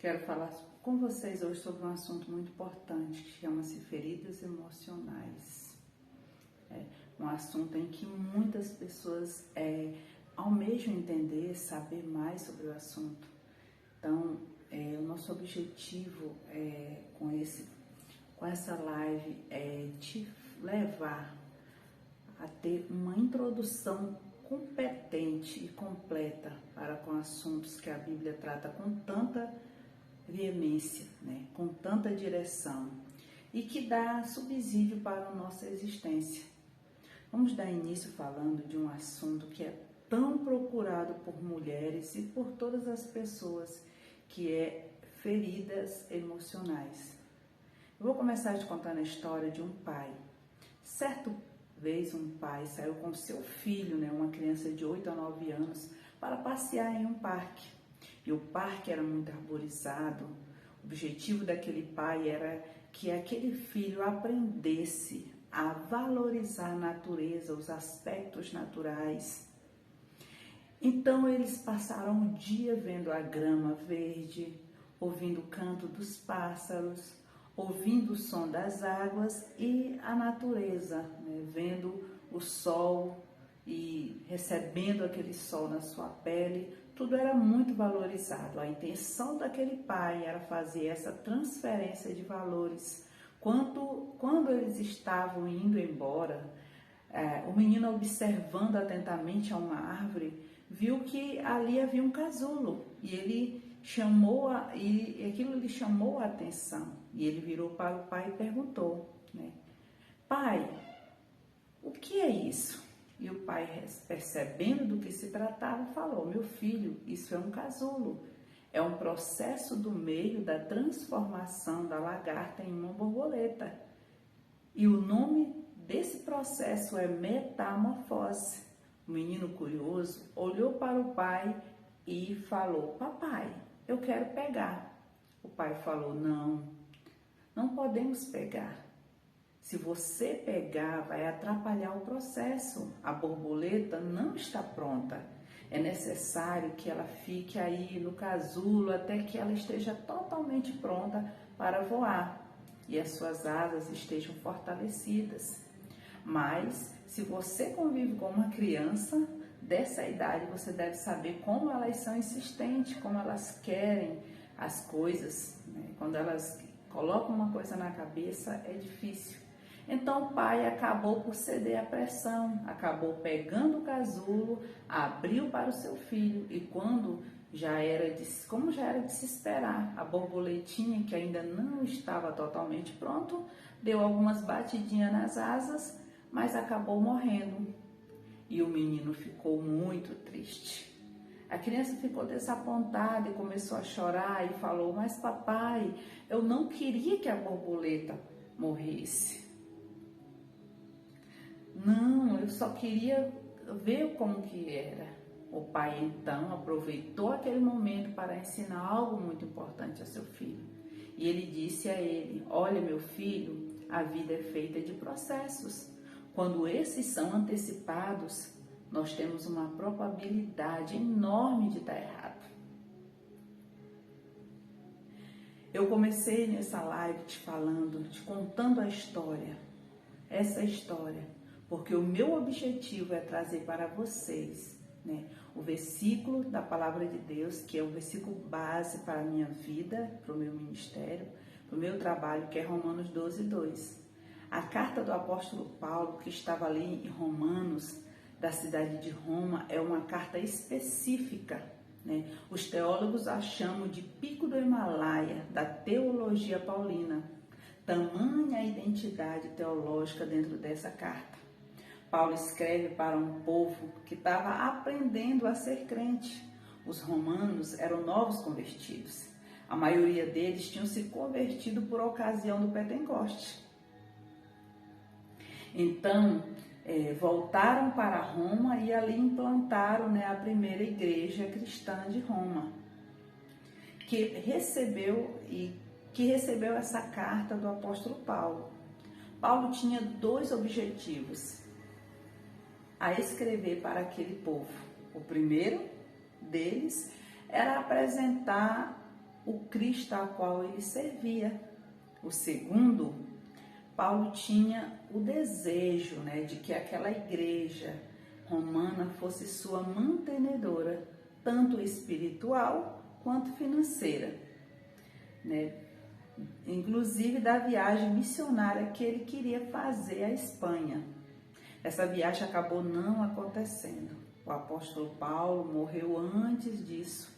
Quero falar com vocês hoje sobre um assunto muito importante que chama-se feridas emocionais. É um assunto em que muitas pessoas almejam entender, saber mais sobre o assunto. Então, o nosso objetivo com essa live é te levar a ter uma introdução competente e completa para com assuntos que a Bíblia trata com tanta veemência, com tanta direção e que dá subsídio para a nossa existência. Vamos dar início falando de um assunto que é tão procurado por mulheres e por todas as pessoas, que é feridas emocionais. Eu vou começar te contando a história de um pai. Certa vez um pai saiu com seu filho, uma criança de 8 a 9 anos, para passear em um parque. E o parque era muito arborizado. O objetivo daquele pai era que aquele filho aprendesse a valorizar a natureza, os aspectos naturais. Então eles passaram o dia vendo a grama verde, ouvindo o canto dos pássaros, ouvindo o som das águas e a natureza, vendo o sol e recebendo aquele sol na sua pele. Tudo era muito valorizado. A intenção daquele pai era fazer essa transferência de valores. Quando eles estavam indo embora, o menino, observando atentamente a uma árvore, viu que ali havia um casulo e aquilo lhe chamou a atenção. E ele virou para o pai e perguntou, pai, o que é isso? E o pai, percebendo do que se tratava, falou, meu filho, isso é um casulo. É um processo do meio da transformação da lagarta em uma borboleta. E o nome desse processo é metamorfose. O menino curioso olhou para o pai e falou, papai, eu quero pegar. O pai falou, não podemos pegar. Se você pegar, vai atrapalhar o processo. A borboleta não está pronta. É necessário que ela fique aí no casulo até que ela esteja totalmente pronta para voar e as suas asas estejam fortalecidas. Mas, se você convive com uma criança dessa idade, você deve saber como elas são insistentes, como elas querem as coisas. Quando elas colocam uma coisa na cabeça, é difícil. Então o pai acabou por ceder à pressão, acabou pegando o casulo, abriu para o seu filho e como já era de se esperar, a borboletinha, que ainda não estava totalmente pronto, deu algumas batidinhas nas asas, mas acabou morrendo. E o menino ficou muito triste. A criança ficou desapontada e começou a chorar e falou, mas papai, eu não queria que a borboleta morresse. Não, eu só queria ver como que era. O pai então aproveitou aquele momento para ensinar algo muito importante a seu filho. E ele disse a ele, olha meu filho, a vida é feita de processos. Quando esses são antecipados, nós temos uma probabilidade enorme de dar errado. Eu comecei nessa live te contando a história, essa história, porque o meu objetivo é trazer para vocês, o versículo da palavra de Deus, que é o versículo base para a minha vida, para o meu ministério, para o meu trabalho, que é Romanos 12:2. A carta do apóstolo Paulo, que estava ali em Romanos, da cidade de Roma, é uma carta específica. Os teólogos a chamam de pico do Himalaia, da teologia paulina. Tamanha a identidade teológica dentro dessa carta. Paulo escreve para um povo que estava aprendendo a ser crente. Os romanos eram novos convertidos. A maioria deles tinham se convertido por ocasião do Pentecoste. Então, voltaram para Roma e ali implantaram a primeira igreja cristã de Roma, que recebeu essa carta do apóstolo Paulo. Paulo tinha 2 objetivos a escrever para aquele povo. O primeiro deles era apresentar o Cristo a qual ele servia. O segundo, Paulo tinha o desejo, de que aquela igreja romana fosse sua mantenedora, tanto espiritual quanto financeira, inclusive da viagem missionária que ele queria fazer à Espanha. Essa viagem acabou não acontecendo. O apóstolo Paulo morreu antes disso,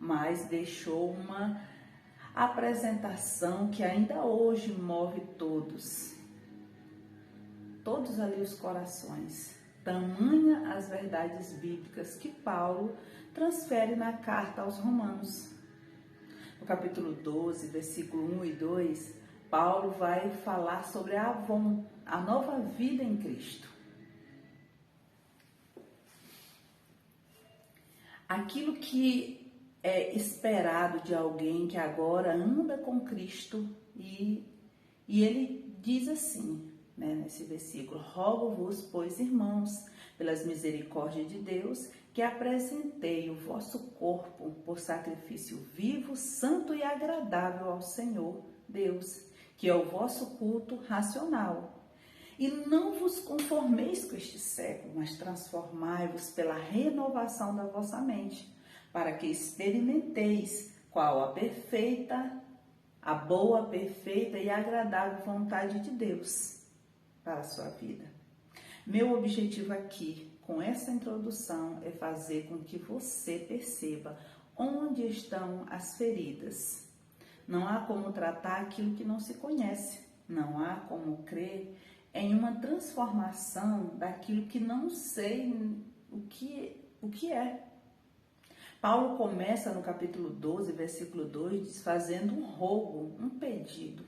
mas deixou uma apresentação que ainda hoje move todos ali os corações. Tamanha as verdades bíblicas que Paulo transfere na carta aos Romanos. No capítulo 12, versículo 1 e 2, Paulo vai falar sobre a nova vida em Cristo. Aquilo que é esperado de alguém que agora anda com Cristo, e ele diz assim, nesse versículo: rogo-vos, pois, irmãos, pelas misericórdias de Deus, que apresentei o vosso corpo por sacrifício vivo, santo e agradável ao Senhor Deus, que é o vosso culto racional. E não vos conformeis com este século, mas transformai-vos pela renovação da vossa mente, para que experimenteis qual a boa, perfeita e agradável vontade de Deus para a sua vida. Meu objetivo aqui, com essa introdução, é fazer com que você perceba onde estão as feridas. Não há como tratar aquilo que não se conhece. Não há como crer em uma transformação daquilo que não sei o que é. Paulo começa no capítulo 12, versículo 2, fazendo um rogo, um pedido.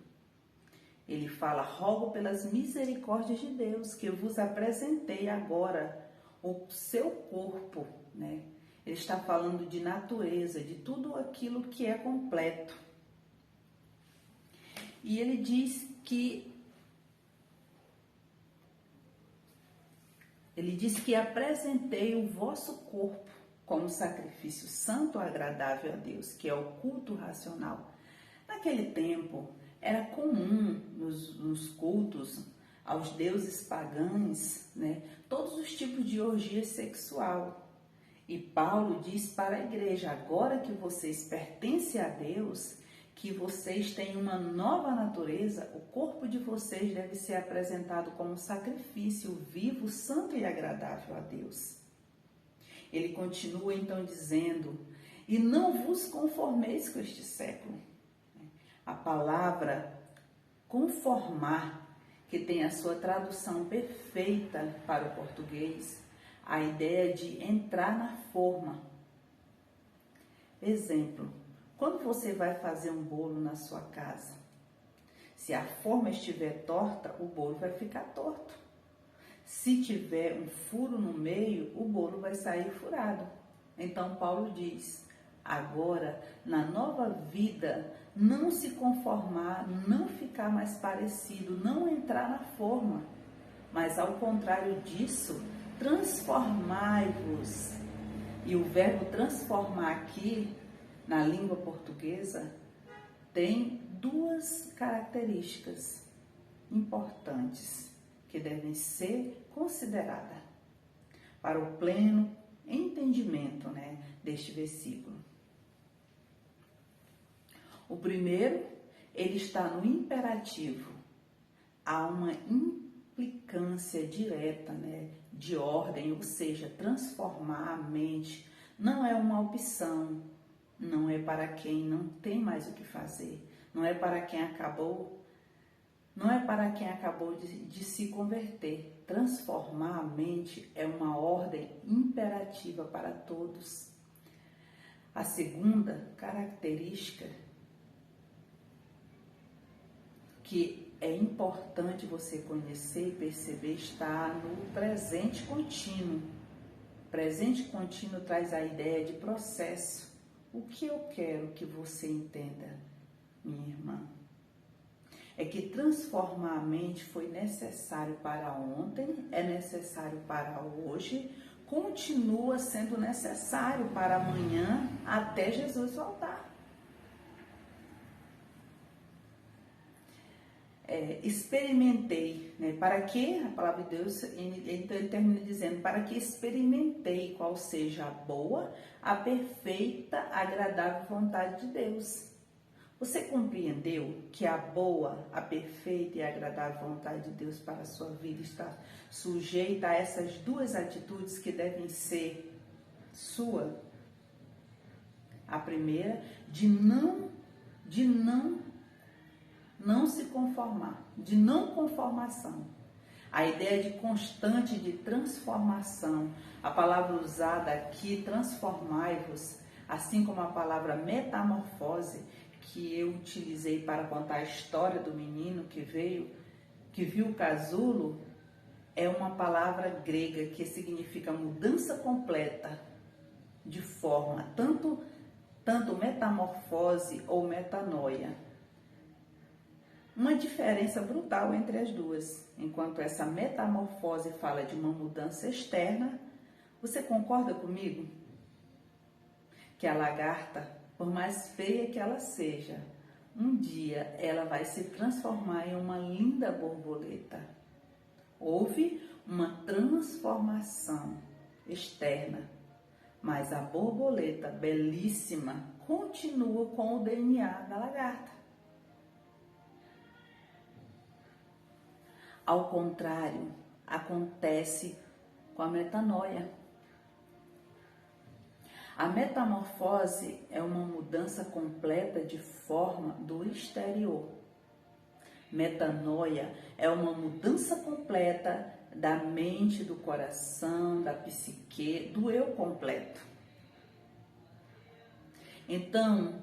Ele fala: rogo pelas misericórdias de Deus, que eu vos apresentei agora o seu corpo, Ele está falando de natureza, de tudo aquilo que é completo. E ele diz que apresentei o vosso corpo como sacrifício santo e agradável a Deus, que é o culto racional. Naquele tempo, era comum nos cultos aos deuses pagãos, todos os tipos de orgia sexual. E Paulo diz para a igreja: agora que vocês pertencem a Deus, que vocês têm uma nova natureza, o corpo de vocês deve ser apresentado como sacrifício vivo, santo e agradável a Deus. Ele continua então dizendo: e não vos conformeis com este século. A palavra conformar, que tem a sua tradução perfeita para o português, a ideia de entrar na forma. Exemplo: quando você vai fazer um bolo na sua casa, se a forma estiver torta, o bolo vai ficar torto. Se tiver um furo no meio, o bolo vai sair furado. Então Paulo diz: agora, na nova vida, não se conformar, não ficar mais parecido, não entrar na forma, mas ao contrário disso, transformai-vos. E o verbo transformar aqui, na língua portuguesa, tem duas características importantes que devem ser consideradas para o pleno entendimento, deste versículo. O primeiro, ele está no imperativo. Há uma implicância direta, de ordem, ou seja, transformar a mente não é uma opção. Não é para quem não tem mais o que fazer, não é para quem acabou de se converter. Transformar a mente é uma ordem imperativa para todos. A segunda característica que é importante você conhecer e perceber está no presente contínuo. Presente contínuo traz a ideia de processo. O que eu quero que você entenda, minha irmã, é que transformar a mente foi necessário para ontem, é necessário para hoje, continua sendo necessário para amanhã, até Jesus voltar. experimentei, né? Para que, a palavra de Deus, então ele termina dizendo, para que experimentei qual seja a boa, a perfeita, agradável vontade de Deus. Você compreendeu que a boa, a perfeita e agradável vontade de Deus para a sua vida está sujeita a essas duas atitudes que devem ser sua? A primeira, de não se conformar, de não conformação. A ideia de constante de transformação. A palavra usada aqui, transformai-vos, assim como a palavra metamorfose, que eu utilizei para contar a história do menino que viu o casulo, é uma palavra grega que significa mudança completa de forma, tanto metamorfose ou metanoia. Uma diferença brutal entre as duas. Enquanto essa metamorfose fala de uma mudança externa, você concorda comigo? Que a lagarta, por mais feia que ela seja, um dia ela vai se transformar em uma linda borboleta. Houve uma transformação externa, mas a borboleta belíssima continua com o DNA da lagarta. Ao contrário, acontece com a metanoia. A metamorfose é uma mudança completa de forma do exterior. Metanoia é uma mudança completa da mente, do coração, da psique, do eu completo. Então,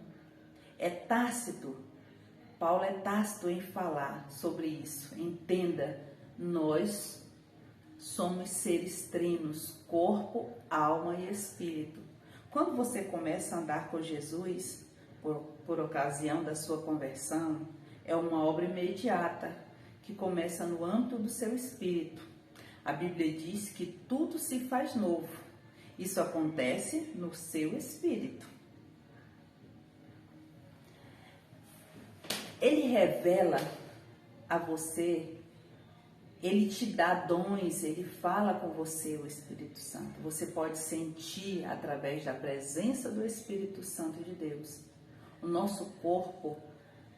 Paulo é tácito em falar sobre isso. Entenda, nós somos seres trinos, corpo, alma e espírito. Quando você começa a andar com Jesus, por ocasião da sua conversão, é uma obra imediata, que começa no âmbito do seu espírito. A Bíblia diz que tudo se faz novo. Isso acontece no seu espírito. Ele revela a você, ele te dá dons, ele fala com você, o Espírito Santo. Você pode sentir através da presença do Espírito Santo de Deus. O nosso corpo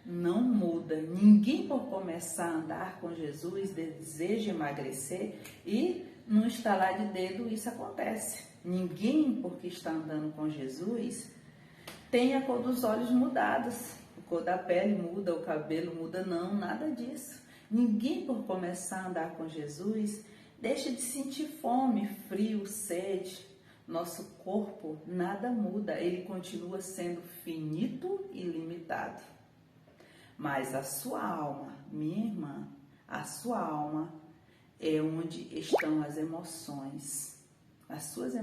não muda. Ninguém, por começar a andar com Jesus, deseja emagrecer e num estalar de dedo isso acontece. Ninguém, porque está andando com Jesus, tem a cor dos olhos mudadas. A cor da pele muda, o cabelo muda, não, nada disso. Ninguém, por começar a andar com Jesus, deixa de sentir fome, frio, sede. Nosso corpo nada muda, ele continua sendo finito e limitado. Mas a sua alma, minha irmã, a sua alma é onde estão as emoções, as suas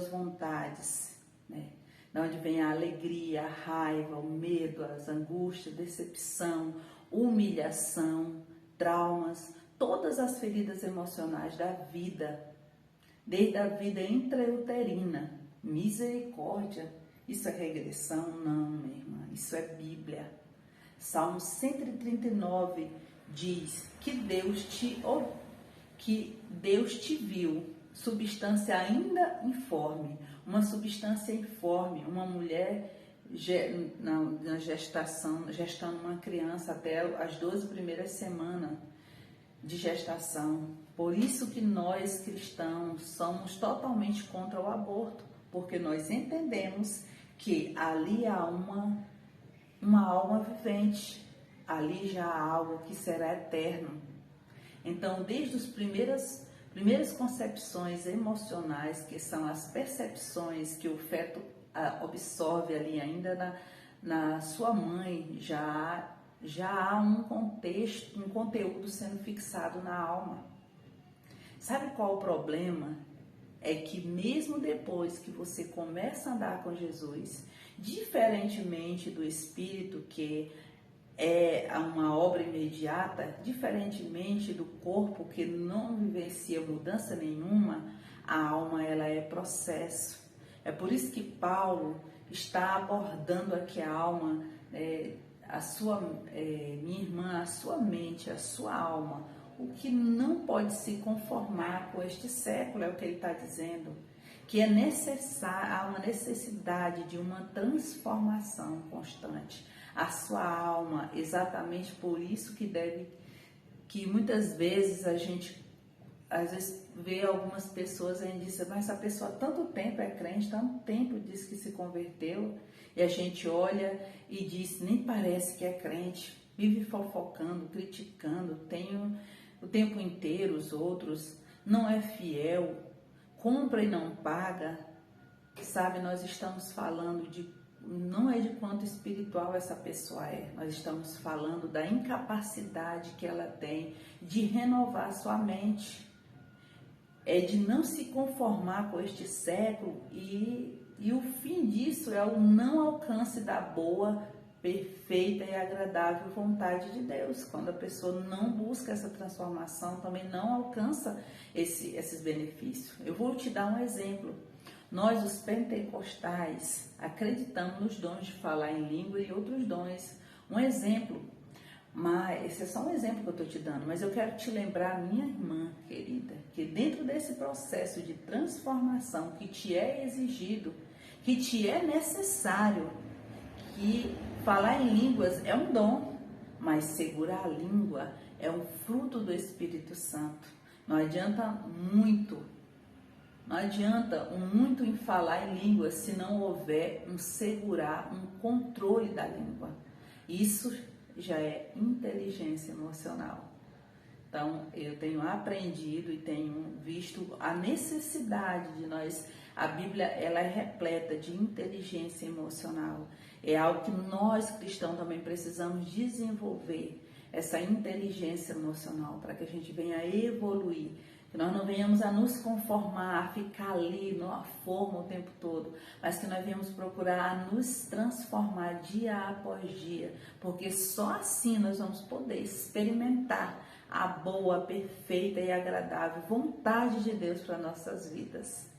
vontades, né? De onde vem a alegria, a raiva, o medo, as angústias, decepção, humilhação, traumas, todas as feridas emocionais da vida, desde a vida intrauterina. Misericórdia, isso é regressão? Não, minha irmã, isso é Bíblia. Salmo 139 diz que Deus te viu, substância ainda informe, uma mulher na gestação, gestando uma criança até as 12 primeiras semanas de gestação. Por isso que nós cristãos somos totalmente contra o aborto, porque nós entendemos que ali há uma alma vivente, ali já há algo que será eterno. Então, desde as primeiras concepções emocionais, que são as percepções que o feto absorve ali ainda na sua mãe, já há um contexto, um conteúdo sendo fixado na alma. Sabe qual o problema? É que mesmo depois que você começa a andar com Jesus, diferentemente do Espírito, que é uma obra imediata, diferentemente do corpo, que não vivencia mudança nenhuma, a alma ela é processo. É por isso que Paulo está abordando aqui a alma, minha irmã, a sua mente, a sua alma, o que não pode se conformar com este século, é o que ele está dizendo, que é necessário, há uma necessidade de uma transformação constante. A sua alma, exatamente por isso que muitas vezes a gente, às vezes, vê algumas pessoas e diz, mas essa pessoa há tanto tempo é crente, tanto tempo diz que se converteu, e a gente olha e diz, nem parece que é crente, vive fofocando, criticando, tem o tempo inteiro os outros, não é fiel, compra e não paga. Sabe, nós estamos falando não é de quanto espiritual essa pessoa é, nós estamos falando da incapacidade que ela tem de renovar sua mente, é de não se conformar com este século e o fim disso é o não alcance da boa, perfeita e agradável vontade de Deus. Quando a pessoa não busca essa transformação, também não alcança esses benefícios. Eu vou te dar um exemplo. Nós, os pentecostais, acreditamos nos dons de falar em língua e outros dons. Um exemplo, mas esse é só um exemplo que eu estou te dando, mas eu quero te lembrar, minha irmã querida, que dentro desse processo de transformação que te é exigido, que te é necessário, que falar em línguas é um dom, mas segurar a língua é um fruto do Espírito Santo. Não adianta muito em falar em línguas se não houver um segurar, um controle da língua. Isso já é inteligência emocional. Então, eu tenho aprendido e tenho visto a necessidade de nós. A Bíblia, ela é repleta de inteligência emocional. É algo que nós cristãos também precisamos desenvolver, essa inteligência emocional, para que a gente venha a evoluir, que nós não venhamos a nos conformar, a ficar ali numa forma o tempo todo, mas que nós venhamos procurar a nos transformar dia após dia, porque só assim nós vamos poder experimentar a boa, perfeita e agradável vontade de Deus para nossas vidas.